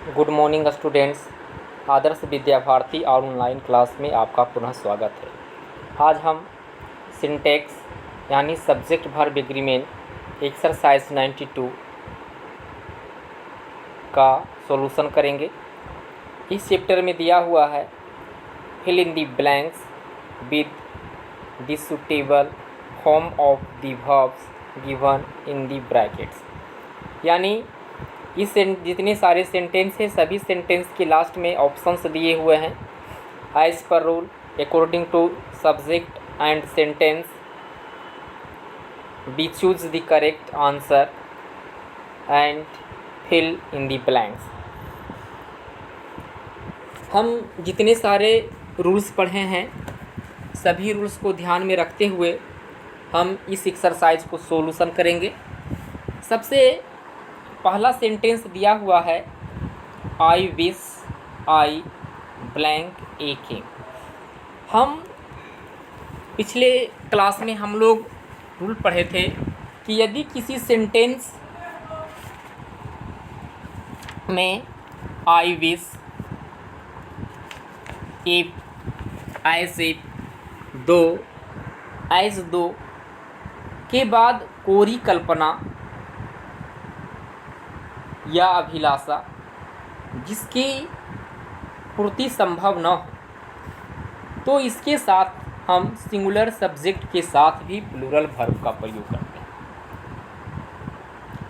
Good morning students. Adarsh Vidya Bharati online class में आपका पुनः स्वागत है। आज हम सिंटैक्स यानी सब्जेक्ट वर्ब एग्रीमेंट एक्सरसाइज 92 का सॉल्यूशन करेंगे। इस चैप्टर में दिया हुआ है fill in the blanks with the suitable form of the verbs given in the brackets, यानी इस जितने सारे सेंटेंस हैं सभी सेंटेंस के लास्ट में ऑप्शंस दिए हुए हैं। As per rule according to subject and sentence we choose the correct answer and fill in the blanks. हम जितने सारे रूल्स पढ़े हैं सभी रूल्स को ध्यान में रखते हुए हम इस एक्सरसाइज को सॉल्यूशन करेंगे। सबसे पहला सेंटेंस दिया हुआ है आई विश आई ब्लैंक ए केम। हम पिछले क्लास में हम लोग रूल पढ़े थे कि यदि किसी सेंटेंस में आई विश इफ ऐसे दो एज दो के बाद कोरी कल्पना या अभिलाषा जिसकी पूर्ति संभव न हो तो इसके साथ हम सिंगुलर सब्जेक्ट के साथ भी प्लूरल वर्ब का प्रयोग करते हैं।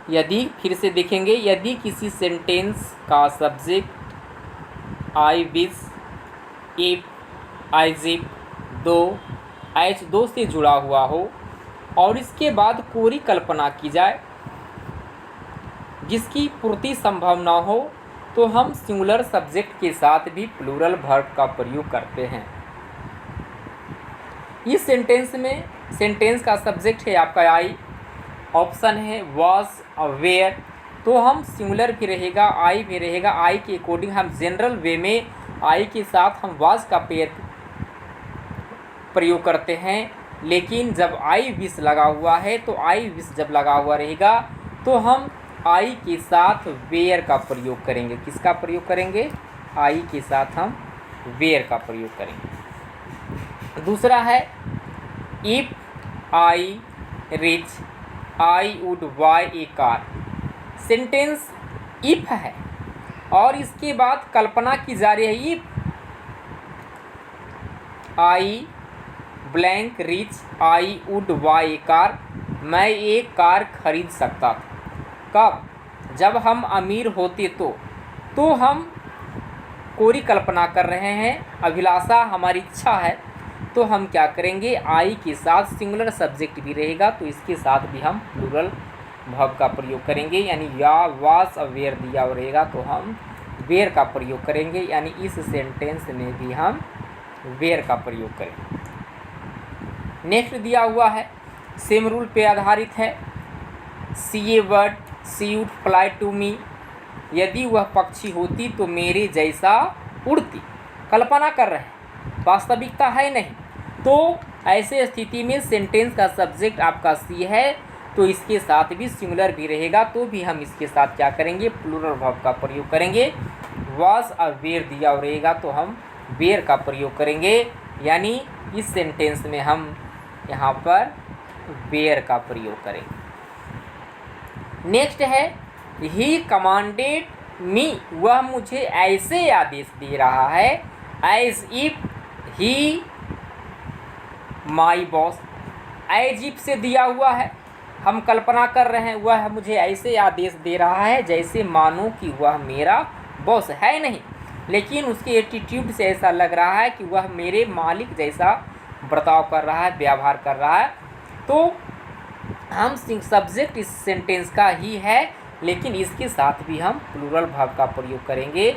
यदि फिर से देखेंगे, यदि किसी सेंटेंस का subject I wish if as if though as though से जुड़ा हुआ हो और इसके बाद कोरी कल्पना की जाए जिसकी पूर्ति संभव ना हो तो हम सिंगुलर सब्जेक्ट के साथ भी प्लूरल वर्ब का प्रयोग करते हैं। इस सेंटेंस में सेंटेंस का सब्जेक्ट है आपका आई, ऑप्शन है वाज और वेयर, तो हम सिंगुलर भी रहेगा आई भी रहेगा। आई के अकॉर्डिंग हम जनरल वे में आई के साथ हम वाज का पेयर प्रयोग करते हैं, लेकिन जब आई विश लगा हुआ है तो आई विश जब लगा हुआ रहेगा तो हम आई के साथ वेयर का प्रयोग करेंगे। किसका प्रयोग करेंगे? आई के साथ हम वेयर का प्रयोग करेंगे। दूसरा है if I rich I would buy A car. Sentence if है और इसके बाद कल्पना की जा रही है if I blank rich I would buy A car, मैं एक कार खरीद सकता था। कब? जब हम अमीर होते तो हम कोरी कल्पना कर रहे हैं, अभिलाषा हमारी इच्छा है, तो हम क्या करेंगे? आई के साथ सिंगुलर सब्जेक्ट भी रहेगा तो इसके साथ भी हम प्लूरल वर्ब का प्रयोग करेंगे, यानी या वाज और वेयर दिया रहेगा तो हम वेयर का प्रयोग करेंगे, यानी इस सेंटेंस में भी हम वेयर का प्रयोग करेंगे। नेक्स्ट दिया हुआ है सेम रूल पे आधारित है, see a bird see would fly to me. यदि वह पक्षी होती तो मेरे जैसा उड़ती। कल्पना कर रहे हैं, वास्तविकता है नहीं, तो ऐसे स्थिति में सेंटेंस का सब्जेक्ट आपका सी है तो इसके साथ भी सिंगुलर भी रहेगा तो भी हम इसके साथ क्या करेंगे? प्लूरल वर्ब का प्रयोग करेंगे। वाज और वेयर दिया रहेगा तो हम वेयर का प्रयोग करेंगे, यानी इस सेंटेंस में हम यहाँ पर वेयर का प्रयोग करेंगे। नेक्स्ट है ही कमांडेड मी, वह मुझे ऐसे आदेश दे रहा है as if he my boss. As if से दिया हुआ है, हम कल्पना कर रहे हैं वह मुझे ऐसे आदेश दे रहा है जैसे मानो कि वह मेरा बॉस है नहीं, लेकिन उसके एटीट्यूड से ऐसा लग रहा है कि वह मेरे मालिक जैसा बर्ताव कर रहा है, व्यवहार कर रहा है। तो हम सब्जेक्ट इस सेंटेंस का ही है लेकिन इसके साथ भी हम प्लूरल वर्ब का प्रयोग करेंगे,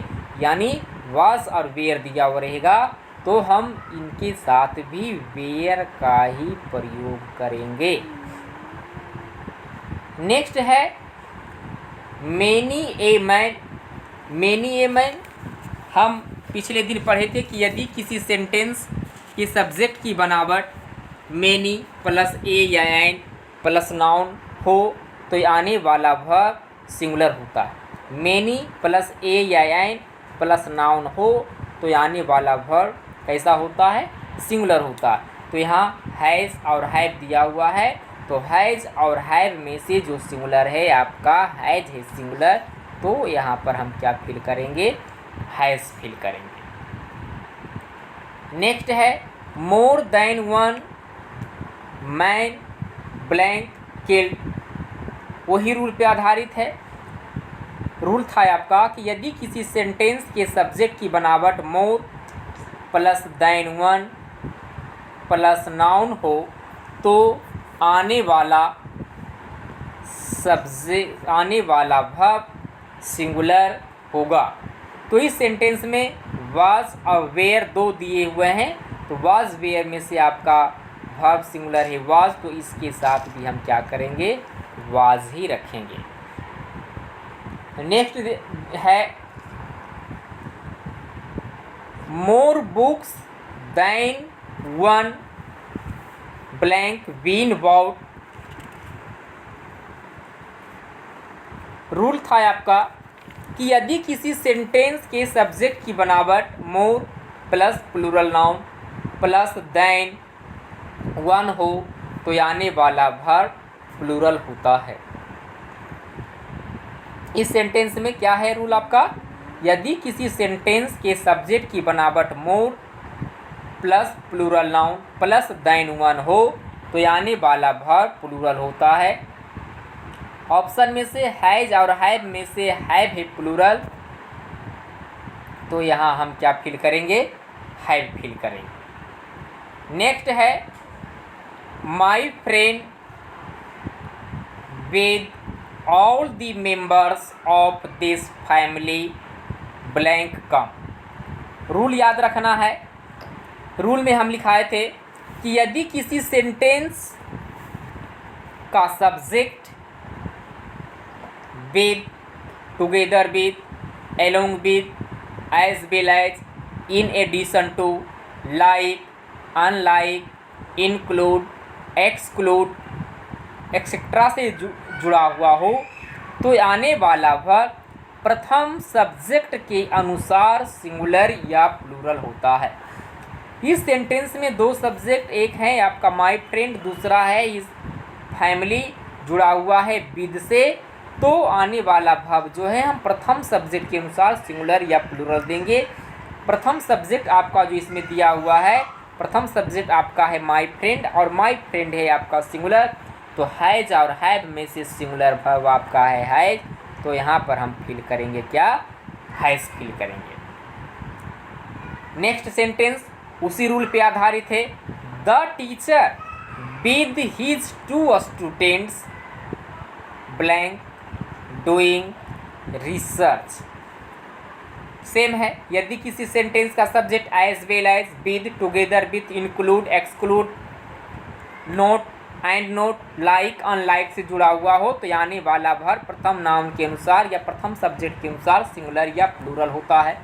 यानी वाज और वेयर दिया हुआ रहेगा तो हम इनके साथ भी वेयर का ही प्रयोग करेंगे। नेक्स्ट है many a man. Many a man हम पिछले दिन पढ़े थे कि यदि किसी सेंटेंस के सब्जेक्ट की बनावट मेनी प्लस ए या एन प्लस नाउन हो तो आने वाला वर्ब सिंगुलर होता है। मैनी प्लस ए या एन प्लस नाउन हो तो आने वाला वर्ब कैसा होता है, सिंगुलर होता है। तो यहाँ हैज़ और हैव दिया हुआ है, तो हैज़ और हैव में से जो सिंगुलर है आपका हैज़ है सिंगुलर, तो यहाँ पर हम क्या फिल करेंगे, हैज़ फिल करेंगे। नेक्स्ट है more than one man blank killed, वही रूल पे आधारित है। रूल था आपका कि यदि किसी सेंटेंस के सब्जेक्ट की बनावट more plus than one plus noun हो तो आने वाला वर्ब सिंगुलर होगा। तो इस सेंटेंस में वाज और वेयर दो दिए हुए हैं, तो वाज वेयर में से आपका वर्ब सिंगुलर है वाज, तो इसके साथ भी हम क्या करेंगे, वाज ही रखेंगे। नेक्स्ट है more books than one blank been bought, rule था आपका कि यदि किसी सेंटेंस के सब्जेक्ट की बनावट more plus plural noun plus than one हो तो आने वाला वर्ब प्लूरल होता है। इस सेंटेंस में क्या है रूल आपका, यदि किसी सेंटेंस के सब्जेक्ट की बनावट more plus plural noun plus than one हो तो आने वाला वर्ब प्लूरल होता है। ऑप्शन में से हैज और हैव में से हैव है प्लूरल, तो यहाँ हम क्या फिल करेंगे, हैव फिल करेंगे। नेक्स्ट है my friend with all the members of this family blank come, rule याद रखना है। रूल में हम लिखाए थे कि यदि किसी सेंटेंस का subject with, together with, along with, as well as, in addition to, like, unlike, include, exclude, etcetera से जुड़ा हुआ हो तो आने वाला वर्ब प्रथम सब्जेक्ट के अनुसार सिंगुलर या प्लूरल होता है। इस सेंटेंस में दो सब्जेक्ट, एक है आपका माई फ्रेंड, दूसरा है इस फैमिली, जुड़ा हुआ है विद से, तो आने वाला वर्ब जो है हम प्रथम सब्जेक्ट के अनुसार सिंगुलर या प्लूरल देंगे। प्रथम सब्जेक्ट आपका जो इसमें दिया हुआ है, प्रथम सब्जेक्ट आपका है माई फ्रेंड और माई फ्रेंड है आपका सिंगुलर, तो हैज और हैव में से सिंगुलर वर्ब आपका है हैज, तो यहाँ पर हम फिल करेंगे क्या, हैज फिल करेंगे। नेक्स्ट सेंटेंस उसी रूल पे आधारित है। The teacher with his two students blank doing research, same है। यदि किसी सेंटेंस का subject as well as, with, together with, include, exclude, not and not, like, unlike से जुड़ा हुआ हो तो आने वाला वर्ब प्रथम नाउन के अनुसार या प्रथम सब्जेक्ट के अनुसार सिंगुलर या प्लूरल होता है।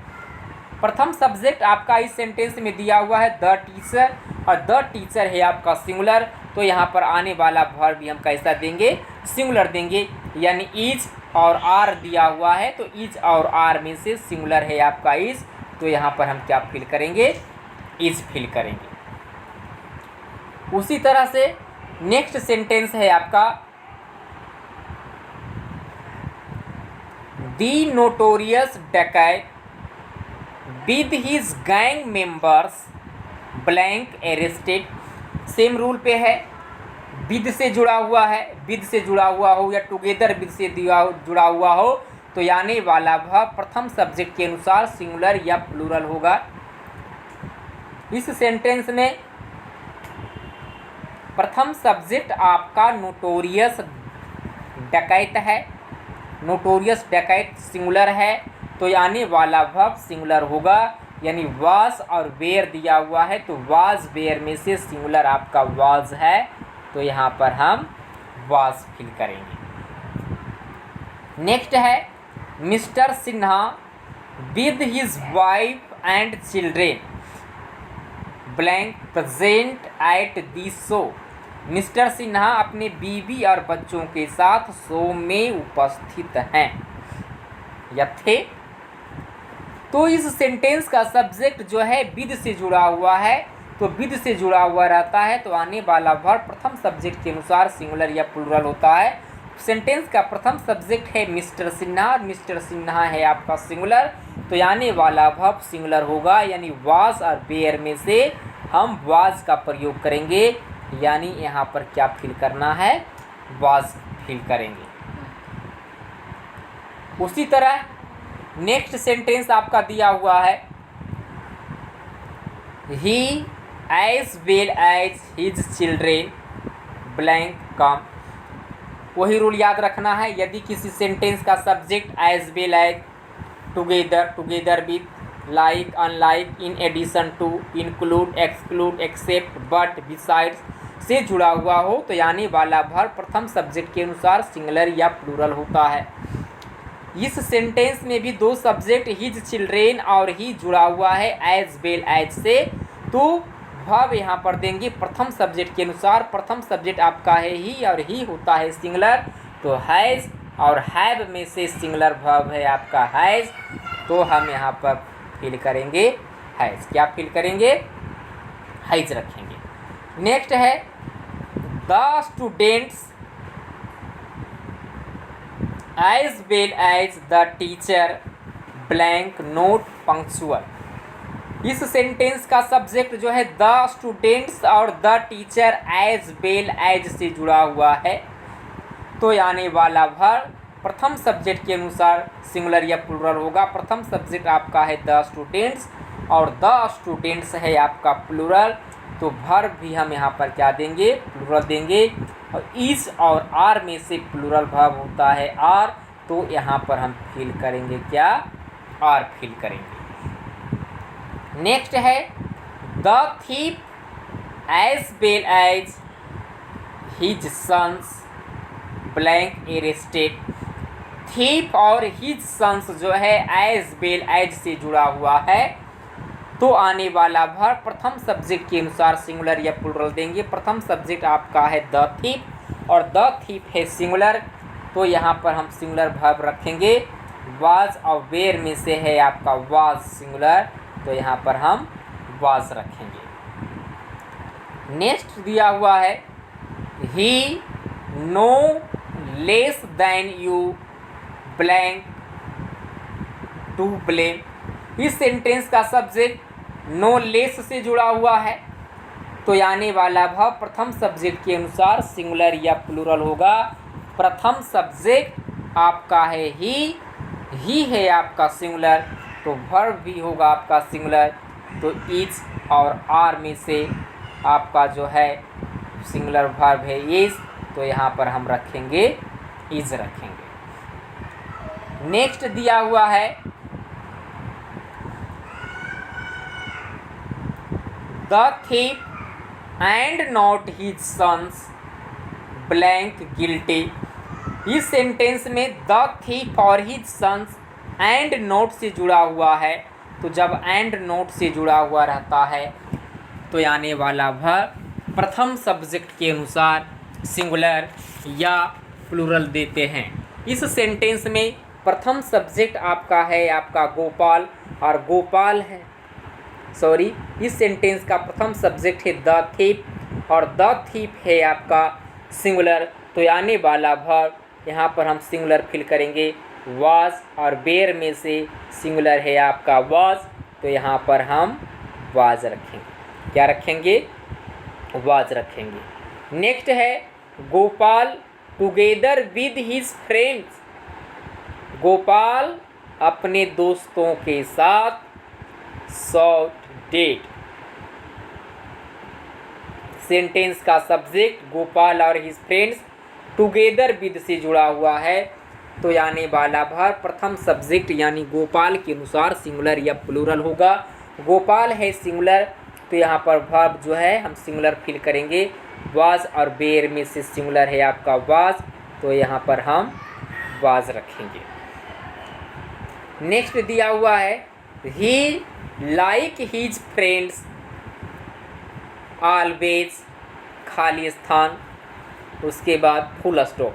प्रथम सब्जेक्ट आपका इस सेंटेंस में दिया हुआ है द टीचर, और द टीचर है आपका सिंगुलर, तो यहाँ पर आने वाला वर्ब भी हम कैसा देंगे, सिंगुलर देंगे। यानी इज और आर दिया हुआ है, तो इज और आर में से सिंगुलर है आपका इज, तो यहाँ पर हम क्या फिल करेंगे, इज फिल करेंगे। उसी तरह से नेक्स्ट सेंटेंस है आपका द नोटोरियस डकैत with his gang members blank arrested, same rule पे है। विद से जुड़ा हुआ है, विद से जुड़ा हुआ हो या टुगेदर विद से जुड़ा हुआ हो तो आने वाला वर्ब प्रथम सब्जेक्ट के अनुसार सिंगुलर या प्लूरल होगा। इस सेंटेंस में प्रथम सब्जेक्ट आपका नोटोरियस डकैत है, नोटोरियस डकैत सिंगुलर है, तो आने वाला वर्ब सिंगुलर होगा। यानी वाज और वेयर दिया हुआ है, तो वाज वेयर में से सिंगुलर आपका वाज है, तो यहाँ पर हम वाज फिल करेंगे। नेक्स्ट है mister Sinha with his wife and children blank present at the show, mister Sinha अपने बीवी और बच्चों के साथ शो में उपस्थित हैं। या थे। तो इस सेंटेंस का सब्जेक्ट जो है विद से जुड़ा हुआ है, तो विद से जुड़ा हुआ रहता है तो आने वाला वर्ब प्रथम सब्जेक्ट के अनुसार सिंगुलर या प्लूरल होता है। सेंटेंस का प्रथम सब्जेक्ट है मिस्टर सिन्हा, मिस्टर सिन्हा है आपका सिंगुलर, तो आने वाला वर्ब सिंगुलर होगा, यानी वाज और वेयर में से हम वाज का प्रयोग करेंगे, यानी यहाँ पर क्या फिल करना है, वाज फिल करेंगे। उसी तरह नेक्स्ट सेंटेंस आपका दिया हुआ है, he as well as his children blank come. वही रूल याद रखना है, यदि किसी सेंटेंस का subject as well as, together, together with, like, unlike, in addition to, include, exclude, except, but, besides से जुड़ा हुआ हो तो यानी वाला वर्ब प्रथम सब्जेक्ट के अनुसार सिंगुलर या प्लूरल होता है। इस सेंटेंस में भी दो सब्जेक्ट हिज चिल्ड्रेन और ही जुड़ा हुआ है एज वेल एज से, तो वर्ब यहाँ पर देंगे प्रथम सब्जेक्ट के अनुसार। प्रथम सब्जेक्ट आपका है ही और ही होता है सिंगुलर, तो हैज़ और हैव में से सिंगुलर वर्ब है आपका हैज़, तो हम यहाँ पर फिल करेंगे हैज़। क्या फिल करेंगे, हैज़ रखेंगे। नेक्स्ट है the students as well as the teacher blank not punctual. इस सेंटेंस का सब्जेक्ट जो है द स्टूडेंट्स और the teacher as well as से जुड़ा हुआ है, तो आने वाला वर्ब प्रथम सब्जेक्ट के अनुसार सिंगुलर या प्लूरल होगा। प्रथम सब्जेक्ट आपका है द स्टूडेंट्स और द स्टूडेंट्स है आपका प्लूरल, तो वर्ब भी हम यहाँ पर क्या देंगे, प्लूरल देंगे। और इस और आर में से प्लूरल वर्ब होता है आर, तो यहाँ पर हम फिल करेंगे क्या, आर फिल करेंगे। नेक्स्ट है the thief as well as his sons blank arrested. Thief और हिज सन्स जो है एज वेल एज से जुड़ा हुआ है, तो आने वाला वर्ब प्रथम सब्जेक्ट के अनुसार सिंगुलर या प्लूरल देंगे। प्रथम सब्जेक्ट आपका है द थीप और द थीप है सिंगुलर, तो यहाँ पर हम सिंगुलर वर्ब रखेंगे। वाज और वेयर में से है आपका वाज सिंगुलर, तो यहाँ पर हम वाज रखेंगे। नेक्स्ट दिया हुआ है he no less than you blank to blame. इस सेंटेंस का सब्जेक्ट नो लेस से जुड़ा हुआ है, तो आने वाला वर्ब प्रथम सब्जेक्ट के अनुसार सिंगुलर या प्लूरल होगा। प्रथम सब्जेक्ट आपका है ही है आपका सिंगुलर, तो वर्ब भी होगा आपका सिंगुलर, तो इज और आर में से आपका जो है सिंगुलर वर्ब है इज, तो यहाँ पर हम रखेंगे इज रखेंगे। नेक्स्ट दिया हुआ है the thief and not his sons blank guilty. इस सेंटेंस में द thief और हिज सन्स एंड नोट से जुड़ा हुआ है, तो जब एंड नोट से जुड़ा हुआ रहता है तो आने वाला वर्ब प्रथम सब्जेक्ट के अनुसार सिंगुलर या प्लूरल देते हैं। इस सेंटेंस में प्रथम सब्जेक्ट आपका है आपका गोपाल और गोपाल है, सॉरी, इस सेंटेंस का प्रथम सब्जेक्ट है द थीप और द थीप है आपका सिंगुलर, तो आने वाला वर्ब यहाँ पर हम सिंगुलर फिल करेंगे वाज और बेयर में से सिंगुलर है आपका वाज, तो यहाँ पर हम वाज रखेंगे। क्या रखेंगे, वाज रखेंगे। नेक्स्ट है Gopal together with his friends. Gopal अपने दोस्तों के साथ शॉर्ट डेट। सेंटेंस का सब्जेक्ट गोपाल और हिज फ्रेंड्स टुगेदर विद से जुड़ा हुआ है, तो आने वाला वर्ब प्रथम सब्जेक्ट यानी गोपाल के अनुसार सिंगुलर या प्लूरल होगा। गोपाल है सिंगुलर, तो यहाँ पर वर्ब जो है हम सिंगुलर फिल करेंगे। वाज और बेयर में से सिंगुलर है आपका वाज, तो यहाँ पर हम वाज रखेंगे। नेक्स्ट दिया हुआ है ही लाइक हिज फ्रेंड्स ऑलवेज, खाली स्थान, उसके बाद फुल स्टॉप।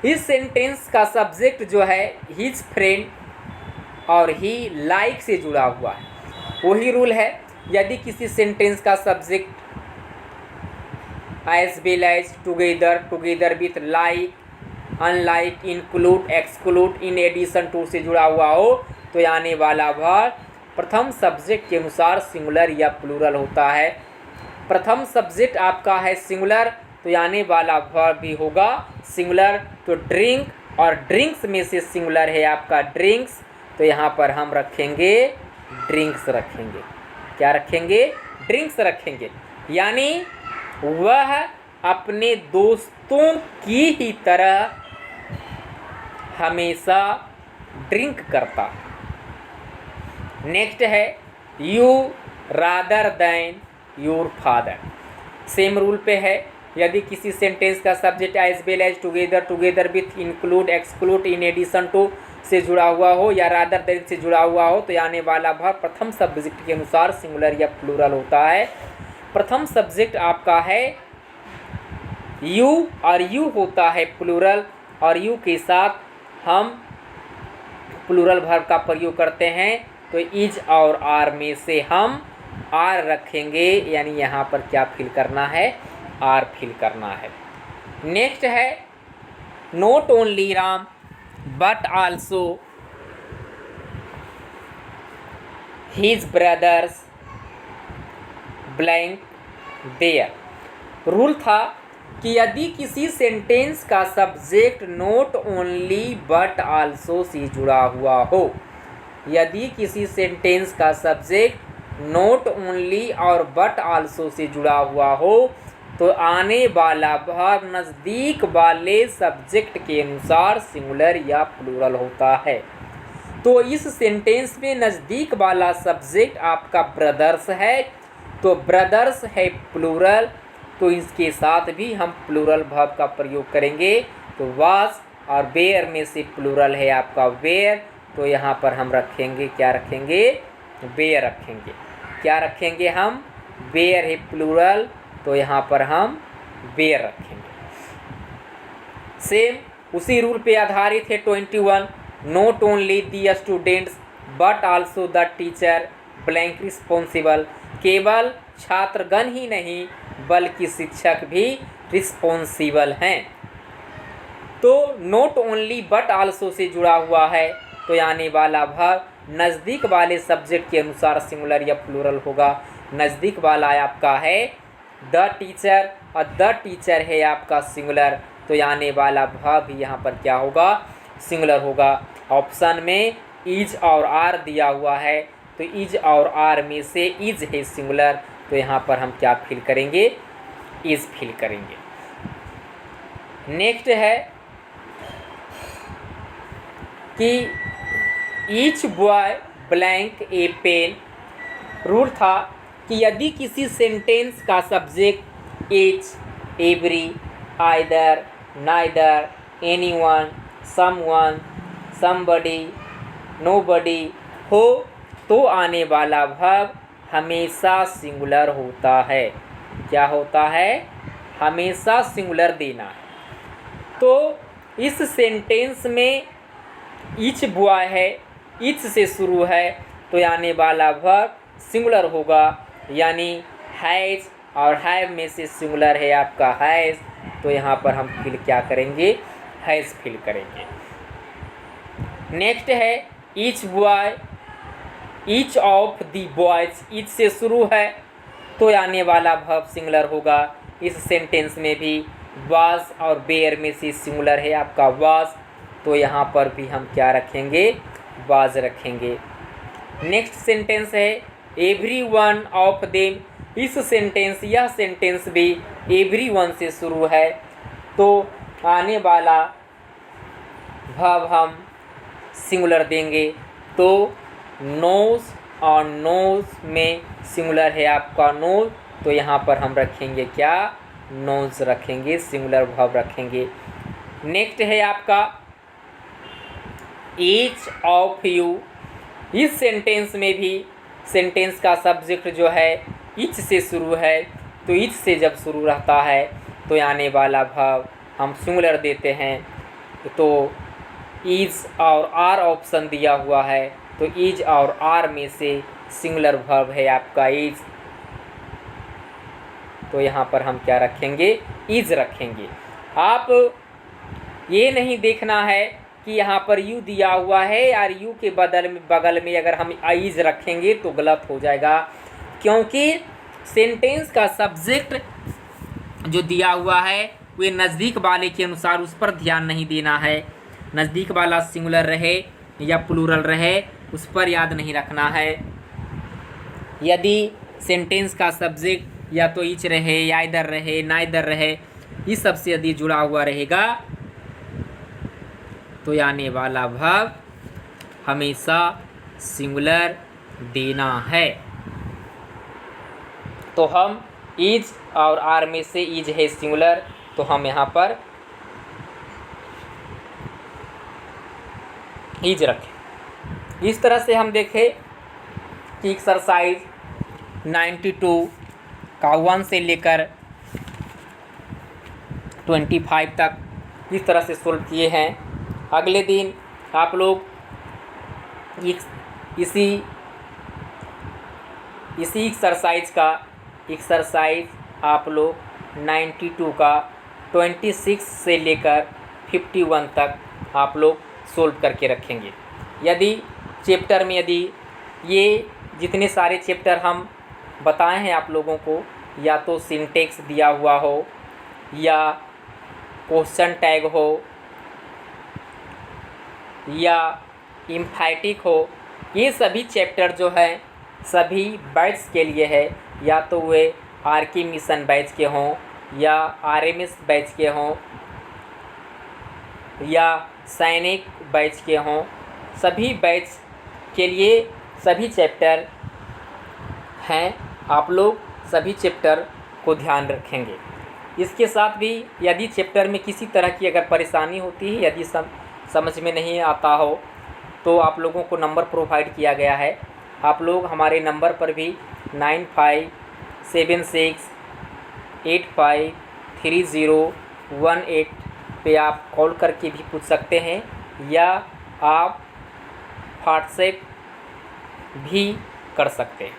इस सेंटेंस का सब्जेक्ट जो है हिज फ्रेंड और ही लाइक से जुड़ा हुआ है। वही रूल है, यदि किसी सेंटेंस का subject as well as, together, together with, like, unlike, include, exclude, in addition to से जुड़ा हुआ हो तो आने वाला वर्ब प्रथम सब्जेक्ट के अनुसार सिंगुलर या प्लूरल होता है। प्रथम सब्जेक्ट आपका है सिंगुलर तो आने वाला वर्ब भी होगा सिंगुलर। तो ड्रिंक, और ड्रिंक्स में से सिंगुलर है आपका ड्रिंक्स, तो यहाँ पर हम रखेंगे ड्रिंक्स रखेंगे। क्या रखेंगे? ड्रिंक्स रखेंगे। यानी वह अपने दोस्तों की ही तरह हमेशा ड्रिंक करता। नेक्स्ट है you rather than your father. Same rule पे है, यदि किसी सेंटेंस का subject as well as, together, together with, include, exclude, in addition to से जुड़ा हुआ हो या रादर देन से जुड़ा हुआ हो तो आने वाला वर्ब प्रथम सब्जेक्ट के अनुसार सिंगुलर या प्लूरल होता है। प्रथम सब्जेक्ट आपका है यू और यू होता है प्लूरल, और यू के साथ हम प्लूरल वर्ब का प्रयोग करते हैं तो इज और आर में से हम आर रखेंगे, यानी यहाँ पर क्या फिल करना है? आर फिल करना है। नेक्स्ट है not only Ram but also his brothers blank there. Rule था कि यदि किसी सेंटेंस का subject not only but also से जुड़ा हुआ हो, यदि किसी सेंटेंस का सब्जेक्ट नोट ओनली और बट आल्सो से जुड़ा हुआ हो तो आने वाला वर्ब नज़दीक वाले सब्जेक्ट के अनुसार सिंगुलर या प्लूरल होता है। तो इस सेंटेंस में नज़दीक वाला सब्जेक्ट आपका ब्रदर्स है, तो ब्रदर्स है प्लूरल, तो इसके साथ भी हम प्लूरल वर्ब का प्रयोग करेंगे। तो वाज और वेयर में से प्लूरल है आपका वेयर, तो यहाँ पर हम रखेंगे, क्या रखेंगे? वेयर रखेंगे। क्या रखेंगे हम? वेयर है प्लूरल, तो यहाँ पर हम वेयर रखेंगे। सेम उसी रूल पे आधारित है 21, note only the students but also the teacher blank responsible. केवल छात्रगण ही नहीं बल्कि शिक्षक भी रिस्पॉन्सिबल हैं। तो नोट ओनली बट आल्सो से जुड़ा हुआ है तो आने वाला वर्ब नज़दीक वाले सब्जेक्ट के अनुसार सिंगुलर या प्लूरल होगा। नज़दीक वाला आपका है द टीचर और द टीचर है आपका सिंगुलर, तो आने वाला वर्ब भी यहाँ पर क्या होगा? सिंगुलर होगा। ऑप्शन में इज और आर दिया हुआ है, तो इज और आर में से इज है सिंगुलर, तो यहाँ पर हम क्या फिल करेंगे? इज फिल करेंगे। नेक्स्ट है कि ईच बॉय ब्लैंक ए पेन। रूल था कि यदि किसी सेंटेंस का subject each, every, either, neither, anyone, someone, somebody, nobody हो तो आने वाला वर्ब हमेशा सिंगुलर होता है। क्या होता है? हमेशा सिंगुलर देना है। तो इस सेंटेंस में ईच बॉय है, ईच से शुरू है, तो आने वाला वर्ब सिंगुलर होगा, यानी हैज़ और हैव में से सिंगुलर है आपका हैज़, तो यहाँ पर हम फिल क्या करेंगे? हैज़ फिल करेंगे। नेक्स्ट है each boy, each of the boys, each से शुरू है तो आने वाला वर्ब सिंगुलर होगा। इस सेंटेंस में भी वाज और बेयर में से सिंगुलर है आपका वाज, तो यहाँ पर भी हम क्या रखेंगे? वाज रखेंगे। नेक्स्ट सेंटेंस है एवरी वन ऑफ देम। इस सेंटेंस, यह सेंटेंस भी एवरी वन से शुरू है, तो आने वाला वर्ब हम सिंगुलर देंगे। तो नोज और नोज में सिंगुलर है आपका नोज, तो यहाँ पर हम रखेंगे क्या? नोज रखेंगे, सिंगुलर वर्ब रखेंगे। नेक्स्ट है आपका ईच ऑफ यू। इस सेंटेंस में भी सेंटेंस का सब्जेक्ट जो है ईच से शुरू है, तो ईच से जब शुरू रहता है तो आने वाला वर्ब हम सिंगुलर देते हैं। तो इज और आर ऑप्शन दिया हुआ है, तो इज और आर में से सिंगुलर वर्ब है आपका इज, तो यहाँ पर हम क्या रखेंगे, इज रखेंगे। आप ये नहीं देखना है कि यहाँ पर यू दिया हुआ है और यू के बगल में अगर हम इज रखेंगे तो गलत हो जाएगा, क्योंकि सेंटेंस का सब्जेक्ट जो दिया हुआ है वे नज़दीक वाले के अनुसार उस पर ध्यान नहीं देना है। नज़दीक वाला सिंगुलर रहे या प्लूरल रहे उस पर याद नहीं रखना है। यदि सेंटेंस का सब्जेक्ट या तो इच रहे या इधर रहे ना इधर रहे, इस सब से यदि जुड़ा हुआ रहेगा तो आने वाला वर्ब हमेशा सिंगुलर देना है। तो हम इज और आर में से इज है सिंगुलर, तो हम यहाँ पर इज रखें। इस तरह से हम देखें कि एक्सरसाइज 92 का 1 से लेकर 25 तक इस तरह से सोल्व किए हैं। अगले दिन आप लोग इसी एक्सरसाइज आप लोग 92 का 26 से लेकर 51 तक आप लोग सोल्व करके रखेंगे। यदि चैप्टर में यदि ये जितने सारे चैप्टर हम बताए हैं आप लोगों को, या तो सिंटेक्स दिया हुआ हो या क्वेश्चन टैग हो या एम्फैटिक हो, ये सभी चैप्टर जो है सभी बैच के लिए है, या तो वे आरके मिशन बैच के हों या आरएमएस बैच के हों या सैनिक बैच के हों, सभी बैच के लिए सभी चैप्टर हैं। आप लोग सभी चैप्टर को ध्यान रखेंगे। इसके साथ भी यदि चैप्टर में किसी तरह की अगर परेशानी होती है, यदि समझ में नहीं आता हो, तो आप लोगों को नंबर प्रोवाइड किया गया है। आप लोग हमारे नंबर पर भी 9576853018 पे आप कॉल करके भी पूछ सकते हैं, या आप व्हाट्सएप भी कर सकते हैं।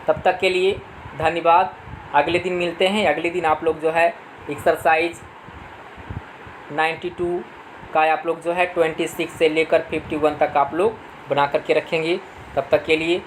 तब तक के लिए धन्यवाद। अगले दिन मिलते हैं। अगले दिन आप लोग जो है एक्सरसाइज 92 का आप लोग जो है 26 से लेकर 51 तक आप लोग बना करके रखेंगे। तब तक के लिए